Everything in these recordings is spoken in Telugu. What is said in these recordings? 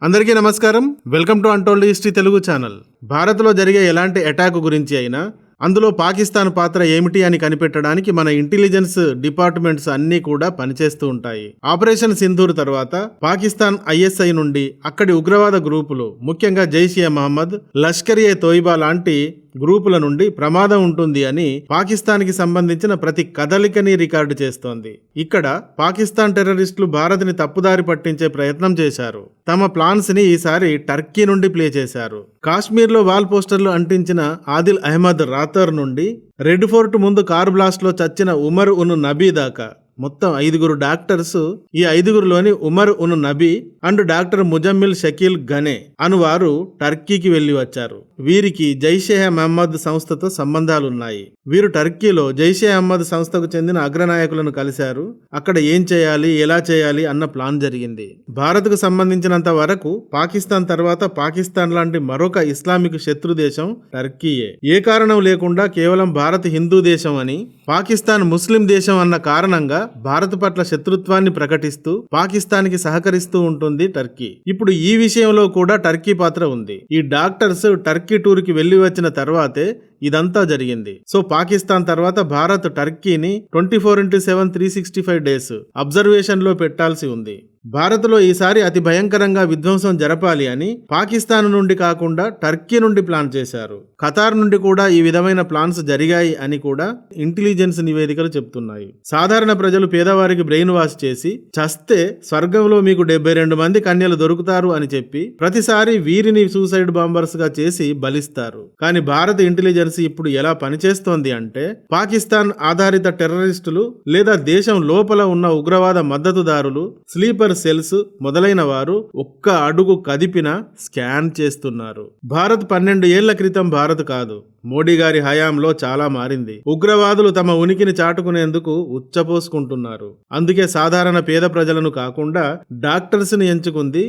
అందరికీ నమస్కారం. Welcome to untold history Telugu channel. భారత్లో జరిగే ఎలాంటి అటాక్ గురించి అయినా, అందులో పాకిస్తాన్ పాత్ర ఏమిటి అని కనిపెట్టడానికి మన ఇంటెలిజెన్స్ డిపార్ట్మెంట్స్ అన్నీ కూడా పనిచేస్తూ ఉంటాయి. ఆపరేషన్ సింధూర్ తర్వాత పాకిస్తాన్ ఐఎస్ఐ నుండి అక్కడి ఉగ్రవాద గ్రూపులు, ముఖ్యంగా జైషే మహమ్మద్, లష్కర్-ఏ-తోయిబా లాంటి గ్రూపుల నుండి ప్రమాదం ఉంటుంది అని పాకిస్తాన్కి సంబంధించిన ప్రతి కదలికని రికార్డు చేస్తోంది. ఇక్కడ పాకిస్తాన్ టెర్రరిస్టులు భారత్ని తప్పుదారి పట్టించే ప్రయత్నం చేశారు. తమ ప్లాన్స్ ని ఈసారి టర్కీ నుండి ప్లే చేశారు. కాశ్మీర్లో వాల్ పోస్టర్లు అంటించిన ఆదిల్ అహ్మద్ రాతర్ నుండి రెడ్ ఫోర్ట్ ముందు కార్ బ్లాస్ట్ లో చచ్చిన ఉమర్ ఉన్ నబీ దాకా మొత్తం 5 డాక్టర్స్, ఈ 5లోని ఉమర్ ఉన్ నబీ అండ్ డాక్టర్ ముజమ్మిల్ షకీల్ గనే అనువారు టర్కీకి వెళ్లి వచ్చారు. వీరికి జైషే మహమ్మద్ సంస్థతో సంబంధాలున్నాయి. వీరు టర్కీలో జైషే మహమ్మద్ సంస్థకు చెందిన అగ్రనాయకులను కలిశారు. అక్కడ ఏం చేయాలి, ఎలా చేయాలి అన్న ప్లాన్ జరిగింది. భారత్కు సంబంధించినంత వరకు పాకిస్తాన్ తర్వాత పాకిస్తాన్ లాంటి మరొక ఇస్లామిక్ శత్రు దేశం టర్కీయే. ఏ కారణం లేకుండా కేవలం భారత్ హిందూ దేశం అని, పాకిస్తాన్ ముస్లిం దేశం అన్న కారణంగా భారత్ పట్ల శత్రుత్వాన్ని ప్రకటిస్తూ పాకిస్తాన్ కి సహకరిస్తూ ఉంటుంది టర్కీ. ఇప్పుడు ఈ విషయంలో కూడా టర్కీ పాత్ర ఉంది. ఈ డాక్టర్స్ టర్కీ టూర్ కి వెళ్లి వచ్చిన తర్వాతే ఇదంతా జరిగింది. సో పాకిస్తాన్ తర్వాత భారత్ టర్కీని 24/7 365 డేస్ అబ్జర్వేషన్ లో పెట్టాల్సి ఉంది. భారత్లో ఈసారి అతి భయంకరంగా విధ్వంసం జరపాలి అని పాకిస్తాన్ నుండి కాకుండా టర్కీ నుండి ప్లాన్ చేశారు. ఖతార్ నుండి కూడా ఈ విధమైన ప్లాన్స్ జరిగాయి అని కూడా ఇంటెలిజెన్స్ నివేదికలు చెప్తున్నాయి. సాధారణ ప్రజలు పేదవారికి బ్రెయిన్ వాష్ చేసి, చస్తే స్వర్గంలో మీకు 72 మంది కన్యలు దొరుకుతారు అని చెప్పి ప్రతిసారి వీరిని సూసైడ్ బాంబర్స్ గా చేసి బలిస్తారు. కానీ భారత ఇంటెలిజెన్స్ ఇప్పుడు ఎలా పనిచేస్తోంది అంటే, పాకిస్తాన్ ఆధారిత టెర్రరిస్టులు లేదా దేశం లోపల ఉన్న ఉగ్రవాద మద్దతుదారులు, స్లీపర్ సెల్స్ మొదలైన వారు ఒక్క అడుగు కదిపినా స్కాన్ చేస్తున్నారు. భారత్ 12 ఏళ్ల క్రితం భారత్ కాదు. మోడీ గారి హయాంలో చాలా మారింది. ఉగ్రవాదులు తమ ఉనికిని చాటుకునేందుకు ఉచ్చపోసుకుంటున్నారు. అందుకే సాధారణ పేద ప్రజలను కాకుండా డాక్టర్స్ ని ఎంచుకుంది.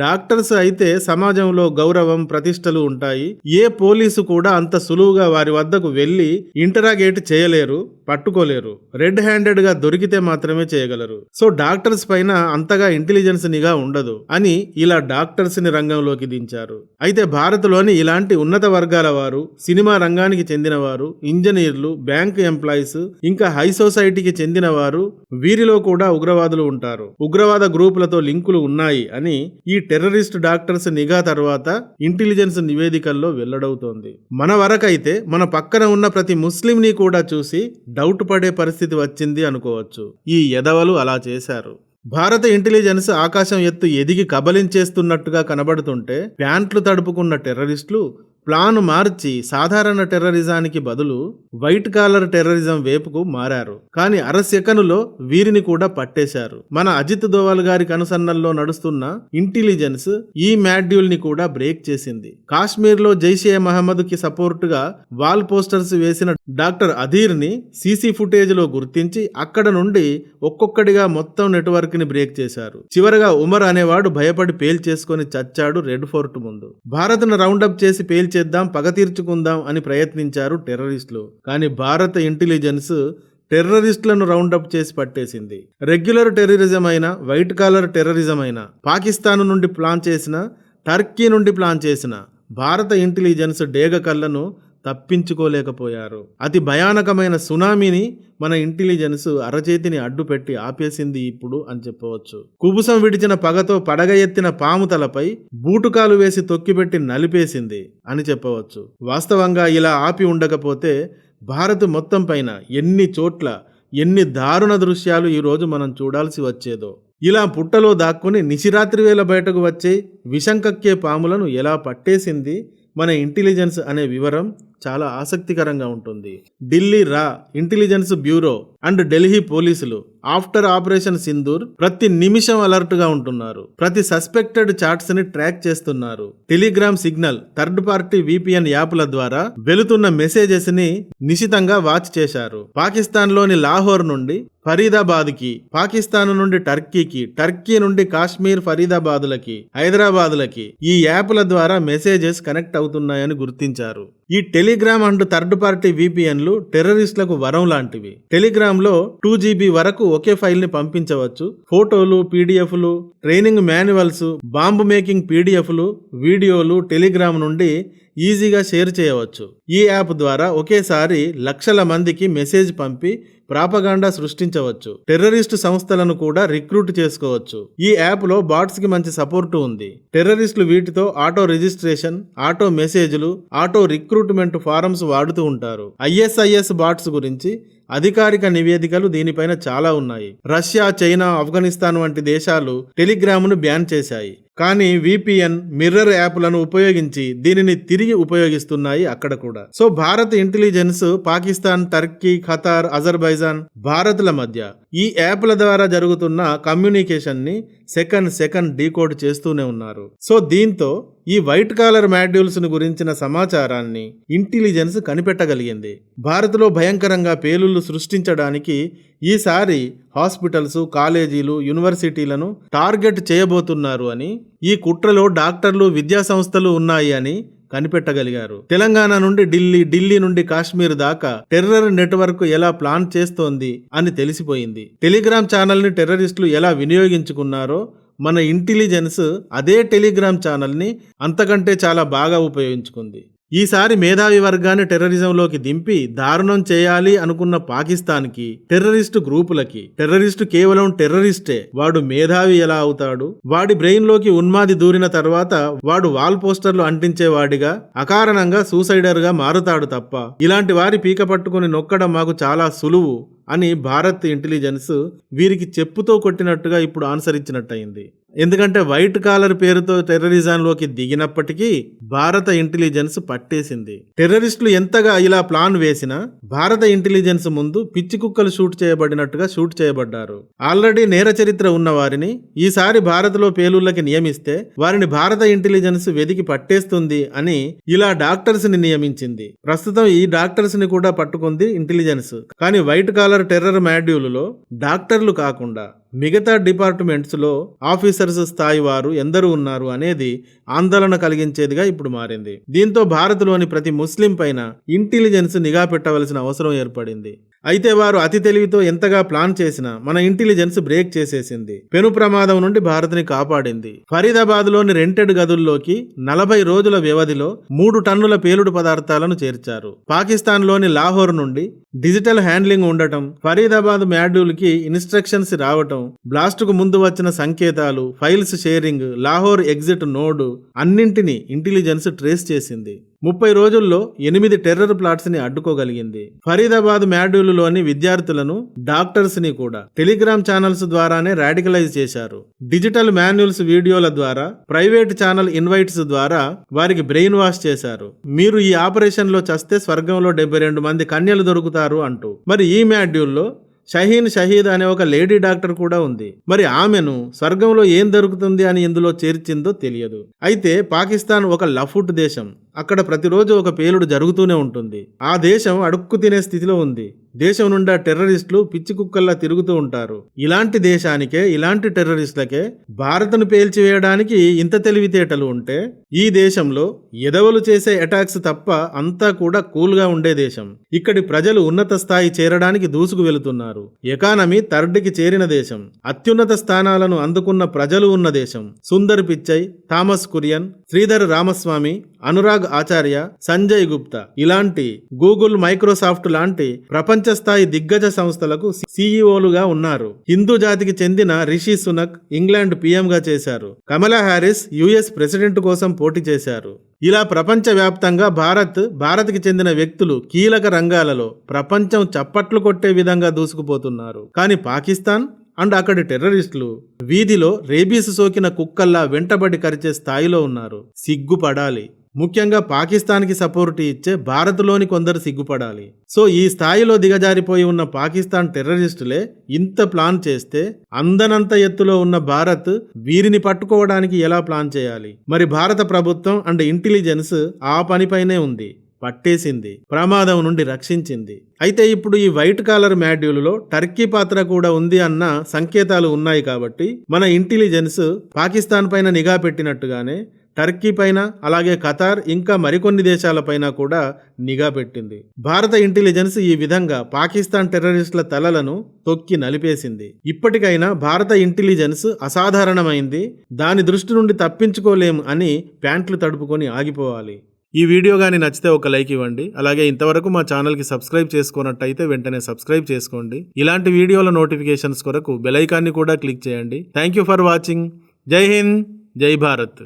డాక్టర్స్ అయితే సమాజంలో గౌరవం, ప్రతిష్టలు ఉంటాయి. ఏ పోలీసు కూడా అంత సులువుగా వారి వద్దకు వెళ్లి ఇంటరాగేట్ చేయలేరు, పట్టుకోలేరు. రెడ్ హ్యాండెడ్ గా దొరికితే మాత్రమే చేయగలరు. సో డాక్టర్స్ పైన అంతగా ఇంటెలిజెన్స్ నిఘా ఉండదు అని ఇలా డాక్టర్స్ ని రంగంలోకి దించారు. అయితే భారత్ లోని ఇలాంటి ఉన్నత వర్గాల వారు, సినిమా రంగానికి చెందిన వారు, ఇంజనీర్లు, బ్యాంక్ ఎంప్లాయీస్, ఇంకా హై సొసైటీకి చెందిన వారు, వీరిలో కూడా ఉగ్రవాదులు ఉంటారు. ఉగ్రవాద గ్రూపులతో లింకులు ఉన్నాయి అని ఈ టెర్రరిస్ట్ డాక్టర్స్ నిఘా తర్వాత ఇంటెలిజెన్స్ నివేదికల్లో వెల్లడవుతోంది. మన వరకైతే మన పక్కన ఉన్న ప్రతి ముస్లింని కూడా చూసి డౌట్ పడే పరిస్థితి వచ్చింది అనుకోవచ్చు. ఈ ఎదవలు అలా చేశారు. భారత ఇంటెలిజెన్స్ ఆకాశం ఎత్తు ఎదిగి కబలించేస్తున్నట్టుగా కనబడుతుంటే, ప్యాంట్లు తడుపుకున్న టెర్రరిస్టులు ప్లాన్ మార్చి సాధారణ టెర్రరిజానికి బదులు వైట్ కాలర్ టెర్రరిజం వైపుకు మారారు. కానీ అరసెకనులో వీరిని కూడా పట్టేశారు. మన అజిత్ దోవల్ గారి కనుసన్నల్లో నడుస్తున్న ఇంటెలిజెన్స్ ఈ మాడ్యూల్ ని కూడా బ్రేక్ చేసింది. కాశ్మీర్ లో జైషే మహమ్మద్ కి సపోర్ట్ గా వాల్ పోస్టర్స్ వేసిన డాక్టర్ అధీర్ ని సీసీ ఫుటేజ్ లో గుర్తించి అక్కడ నుండి ఒక్కొక్కడిగా మొత్తం నెట్వర్క్ ని బ్రేక్ చేశారు. చివరగా ఉమర్ అనేవాడు భయపడి పేల్ చేసుకుని చచ్చాడు రెడ్ ఫోర్ట్ ముందు. భారత్ ను రౌండప్ చేసి పేల్చేద్దాం, పగ తీర్చుకుందాం అని ప్రయత్నించారు టెర్రరిస్టులు. కానీ భారత ఇంటెలిజెన్స్ టెర్రరిస్టులను రౌండప్ చేసి పట్టేసింది. రెగ్యులర్ టెర్రరిజం అయినా, వైట్ కాలర్ టెర్రరిజం అయినా, పాకిస్తాన్ నుండి ప్లాన్ చేసిన, టర్కీ నుండి ప్లాన్ చేసిన భారత ఇంటెలిజెన్స్ డేగ కళ్ళను తప్పించుకోలేకపోయారు. అతి భయానకమైన సునామీని మన ఇంటెలిజెన్స్ అరచేతిని అడ్డుపెట్టి ఆపేసింది ఇప్పుడు అని చెప్పవచ్చు. కుబుసం విడిచిన పగతో పడగ ఎత్తిన పాము తలపై బూటుకాలు వేసి తొక్కిపెట్టి నలిపేసింది అని చెప్పవచ్చు. వాస్తవంగా ఇలా ఆపి ఉండకపోతే భారత్ మొత్తం పైన ఎన్ని చోట్ల ఎన్ని దారుణ దృశ్యాలు ఈరోజు మనం చూడాల్సి వచ్చేదో. ఇలా పుట్టలో దాక్కుని నిశిరాత్రి వేళ బయటకు వచ్చే విషంకక్కే పాములను ఎలా పట్టేసింది మన ఇంటెలిజెన్స్ అనే వివరం చాలా ఆసక్తికరంగా ఉంటుంది. ఢిల్లీ రా ఇంటెలిజెన్స్ బ్యూరో అండ్ ఢిల్లీ పోలీసులు ఆఫ్టర్ ఆపరేషన్ సింధూర్ ప్రతి నిమిషం అలర్ట్ గా ఉంటున్నారు. ప్రతి సస్పెక్టెడ్ చాట్స్ ని ట్రాక్ చేస్తున్నారు. Telegram, signal, third party VPN యాప్ల ద్వారా వెళుతున్న మెసేజెస్ ని నిశితంగా వాచ్ చేశారు. పాకిస్తాన్ లోని లాహోర్ నుండి ఫరీదాబాద్ కి, పాకిస్తాన్ నుండి టర్కీకి, టర్కీ నుండి కాశ్మీర్ ఫరీదాబాద్లకి, హైదరాబాద్లకి ఈ యాప్ల ద్వారా మెసేజెస్ కనెక్ట్ అవుతున్నాయని గుర్తించారు. ఈ టెలిగ్రామ్ అండ్ థర్డ్ పార్టీ VPNలు టెర్రరిస్టులకు వరం లాంటివి. టెలిగ్రామ్లో 2 GB వరకు ఒకే ఫైల్ని పంపించవచ్చు. ఫోటోలు, PDFలు, ట్రైనింగ్ మాన్యువల్స్, బాంబు మేకింగ్ PDFలు, వీడియోలు టెలిగ్రామ్ నుండి ఈజీగా షేర్ చేయవచ్చు. ఈ యాప్ ద్వారా ఒకేసారి లక్షల మందికి మెసేజ్ పంపి ప్రాపగాండా సృష్టించవచ్చు. టెర్రరిస్టు సంస్థలను కూడా రిక్రూట్ చేసుకోవచ్చు. ఈ యాప్లో బాట్స్ కి మంచి సపోర్టు ఉంది. టెర్రరిస్టులు వీటితో ఆటో రిజిస్ట్రేషన్, ఆటో మెసేజ్లు, ఆటో రిక్రూట్మెంట్ ఫారమ్స్ వాడుతూ ఉంటారు. ISIS బాట్స్ గురించి అధికారిక నివేదికలు దీనిపైన చాలా ఉన్నాయి. రష్యా, చైనా, ఆఫ్ఘనిస్తాన్ వంటి దేశాలు టెలిగ్రామ్ను బ్యాన్ చేశాయి. కానీ VPN, మిర్రర్ యాప్లను ఉపయోగించి దీనిని తిరిగి ఉపయోగిస్తున్నాయి అక్కడ కూడా. So Bharat intelligence Pakistan, Turkey, Qatar, Azerbaijan, భారత్ల మధ్య ఈ యాప్ల ద్వారా జరుగుతున్న కమ్యూనికేషన్ ని సెకండ్ డీకోడ్ చేస్తూనే ఉన్నారు. సో దీంతో ఈ వైట్ కాలర్ మాడ్యూల్స్ ను గురించిన సమాచారాన్ని ఇంటెలిజెన్స్ కనిపెట్టగలిగింది. భారత్లో భయంకరంగా పేలుళ్లు సృష్టించడానికి ఈసారి హాస్పిటల్స్, కాలేజీలు, యూనివర్సిటీలను టార్గెట్ చేయబోతున్నారు అని, ఈ కుట్రలో డాక్టర్లు, విద్యా సంస్థలు ఉన్నాయి అని కనిపెట్టగలిగారు. తెలంగాణ నుండి ఢిల్లీ నుండి కాశ్మీర్ దాకా టెర్రర్ నెట్వర్క్ ఎలా ప్లాన్ చేస్తోంది అని తెలిసిపోయింది. టెలిగ్రామ్ ఛానల్ ని టెర్రరిస్టులు ఎలా వినియోగించుకున్నారో మన ఇంటెలిజెన్స్ అదే టెలిగ్రామ్ ఛానల్ ని అంతకంటే చాలా బాగా ఉపయోగించుకుంది. ఈసారి మేధావి వర్గాన్ని టెర్రరిజంలోకి దింపి దారుణం చేయాలి అనుకున్న పాకిస్తాన్కి, టెర్రరిస్టు గ్రూపులకి, టెర్రరిస్టు కేవలం టెర్రరిస్టే, వాడు మేధావి ఎలా అవుతాడు? వాడి బ్రెయిన్ లోకి ఉన్మాది దూరిన తర్వాత వాడు వాల్ పోస్టర్లు అంటించేవాడిగా, అకారణంగా సూసైడర్ గా మారుతాడు తప్ప ఇలాంటి వారి పీక పట్టుకుని నొక్కడం మాకు చాలా సులువు అని భారత్ ఇంటెలిజెన్స్ వీరికి చెప్పుతో కొట్టినట్టుగా ఇప్పుడు అనుసరించినట్టయింది. ఎందుకంటే వైట్ కాలర్ పేరుతో టెర్రరిజంలోకి దిగినప్పటికీ భారత ఇంటెలిజెన్స్ పట్టేసింది. టెర్రరిస్టులు ఎంతగా ఇలా ప్లాన్ వేసినా భారత ఇంటెలిజెన్స్ ముందు పిచ్చి కుక్కలు షూట్ చేయబడినట్టుగా షూట్ చేయబడ్డారు. ఆల్రెడీ నేర చరిత్ర ఉన్న వారిని ఈసారి భారత్లో పేలుళ్లకి నియమిస్తే వారిని భారత ఇంటెలిజెన్స్ వెదికి పట్టేస్తుంది అని ఇలా డాక్టర్స్ ని నియమించింది. ప్రస్తుతం ఈ డాక్టర్స్ ని కూడా పట్టుకుంది ఇంటెలిజెన్స్. కానీ వైట్ కాలర్ టెర్రర్ మాడ్యూల్లో డాక్టర్లు కాకుండా మిగతా డిపార్ట్మెంట్స్ లో ఆఫీసర్స్ స్థాయి వారు ఎందరు ఉన్నారు అనేది ఆందోళన కలిగించేదిగా ఇప్పుడు మారింది. దీంతో భారత్లోని ప్రతి ముస్లిం పైన ఇంటెలిజెన్స్ నిఘా పెట్టవలసిన అవసరం ఏర్పడింది. అయితే వారు అతి తెలివితో ఎంతగా ప్లాన్ చేసినా మన ఇంటెలిజెన్స్ బ్రేక్ చేసేసింది. పెను ప్రమాదం నుండి భారత్ని కాపాడింది. ఫరీదాబాద్ లోని రెంటెడ్ గదుల్లోకి 40 రోజుల వ్యవధిలో 3 టన్నుల పేలుడు పదార్థాలను చేర్చారు. పాకిస్తాన్ లోని లాహోర్ నుండి డిజిటల్ హ్యాండ్లింగ్ ఉండటం, ఫరీదాబాద్ మాడ్యూల్ కి ఇన్స్ట్రక్షన్స్ రావటం, బ్లాస్ట్ కు ముందు వచ్చిన సంకేతాలు, files sharing, Lahore exit node అన్నింటినీ ఇంటెలిజెన్స్ ట్రేస్ చేసింది. 30 రోజుల్లో 8 టెర్రర్ ప్లాట్స్ ని అడ్డుకోగలిగింది. ఫరీదాబాద్ మాడ్యూల్లోని విద్యార్థులను, డాక్టర్స్ ని కూడా టెలిగ్రామ్ ఛానల్స్ ద్వారానే రాడికలైజ్ చేశారు. డిజిటల్ మాన్యువల్స్ వీడియోల ద్వారా, ప్రైవేట్ ఛానల్ ఇన్వైట్స్ ద్వారా వారికి బ్రెయిన్ వాష్ చేశారు. మీరు ఈ ఆపరేషన్ లో చస్తే స్వర్గంలో 72 మంది కన్యలు దొరుకుతారు అంటూ. మరి ఈ మాడ్యూల్లో షహీద్ అనే ఒక లేడీ డాక్టర్ కూడా ఉంది. మరి ఆమెను స్వర్గంలో ఏం దొరుకుతుంది అని ఇందులో చేర్చిందో తెలియదు. అయితే పాకిస్తాన్ ఒక లఫుట్ దేశం. అక్కడ ప్రతిరోజు ఒక పేలుడు జరుగుతూనే ఉంటుంది. ఆ దేశం అడుక్కు తినే స్థితిలో ఉంది. దేశం నుండి టెర్రరిస్టులు పిచ్చి కుక్కల్లా తిరుగుతూ ఉంటారు. ఇలాంటి దేశానికే, ఇలాంటి టెర్రరిస్టులకే భారత్ను పేల్చివేయడానికి ఇంత తెలివితేటలు ఉంటే, ఈ దేశంలో ఎదవలు చేసే అటాక్స్ తప్ప అంతా కూడా కూల్గా ఉండే దేశం. ఇక్కడి ప్రజలు ఉన్నత స్థాయి చేరడానికి దూసుకు వెళుతున్నారు. ఎకానమీ థర్డ్కి చేరిన దేశం. అత్యున్నత స్థానాలను అందుకున్న ప్రజలు ఉన్న దేశం. సుందర్ పిచ్చై, థామస్ కురియన్, శ్రీధర్ రామస్వామి, అనురాగ్ ఆచార్య, సంజయ్ గుప్తా ఇలాంటి గూగుల్, మైక్రోసాఫ్ట్ లాంటి ప్రపంచ స్థాయి దిగ్గజ సంస్థలకు సీఈఓలుగా ఉన్నారు. హిందూ జాతికి చెందిన రిషి సునక్ ఇంగ్లాండ్ పీఎంగా చేశారు. కమలా హ్యారిస్ US ప్రెసిడెంట్ కోసం పోటీ చేశారు. ఇలా ప్రపంచ వ్యాప్తంగా భారత్కి చెందిన వ్యక్తులు కీలక రంగాలలో ప్రపంచం చప్పట్లు కొట్టే విధంగా దూసుకుపోతున్నారు. కానీ పాకిస్తాన్ అండ్ అక్కడి టెర్రరిస్టులు వీధిలో రేబీస్ సోకిన కుక్కల్లా వెంటబడి కరిచే స్థాయిలో ఉన్నారు. సిగ్గుపడాలి. ముఖ్యంగా పాకిస్తాన్కి సపోర్ట్ ఇచ్చే భారత్లోని కొందరు సిగ్గుపడాలి. సో ఈ స్థాయిలో దిగజారిపోయి ఉన్న పాకిస్తాన్ టెర్రరిస్టులే ఇంత ప్లాన్ చేస్తే అందనంత ఎత్తులో ఉన్న భారత్ వీరిని పట్టుకోవడానికి ఎలా ప్లాన్ చేయాలి? మరి భారత ప్రభుత్వం అండ్ ఇంటెలిజెన్స్ ఆ పనిపైనే ఉంది. పట్టేసింది, ప్రమాదం నుండి రక్షించింది. అయితే ఇప్పుడు ఈ వైట్ కాలర్ మాడ్యూల్లో టర్కీ పాత్ర కూడా ఉంది అన్న సంకేతాలు ఉన్నాయి. కాబట్టి మన ఇంటెలిజెన్స్ పాకిస్తాన్ పైన నిఘా పెట్టినట్టుగానే టర్కీ పైన, అలాగే ఖతార్ ఇంకా మరికొన్ని దేశాలపైన కూడా నిఘా పెట్టింది. భారత ఇంటెలిజెన్స్ ఈ విధంగా పాకిస్తాన్ టెర్రరిస్టుల తలలను తొక్కి నలిపేసింది. ఇప్పటికైనా భారత ఇంటెలిజెన్స్ అసాధారణమైంది, దాని దృష్టి నుండి తప్పించుకోలేం అని ప్యాంట్లు తడుపుకొని ఆగిపోవాలి. ఈ వీడియో కానీ నచ్చితే ఒక లైక్ ఇవ్వండి. అలాగే ఇంతవరకు మా ఛానల్కి సబ్స్క్రైబ్ చేసుకున్నట్టయితే వెంటనే సబ్స్క్రైబ్ చేసుకోండి. ఇలాంటి వీడియోల నోటిఫికేషన్స్ కొరకు బెల్ ఐకాన్ని కూడా క్లిక్ చేయండి. Thank you for watching. జై హింద్, జై భారత్.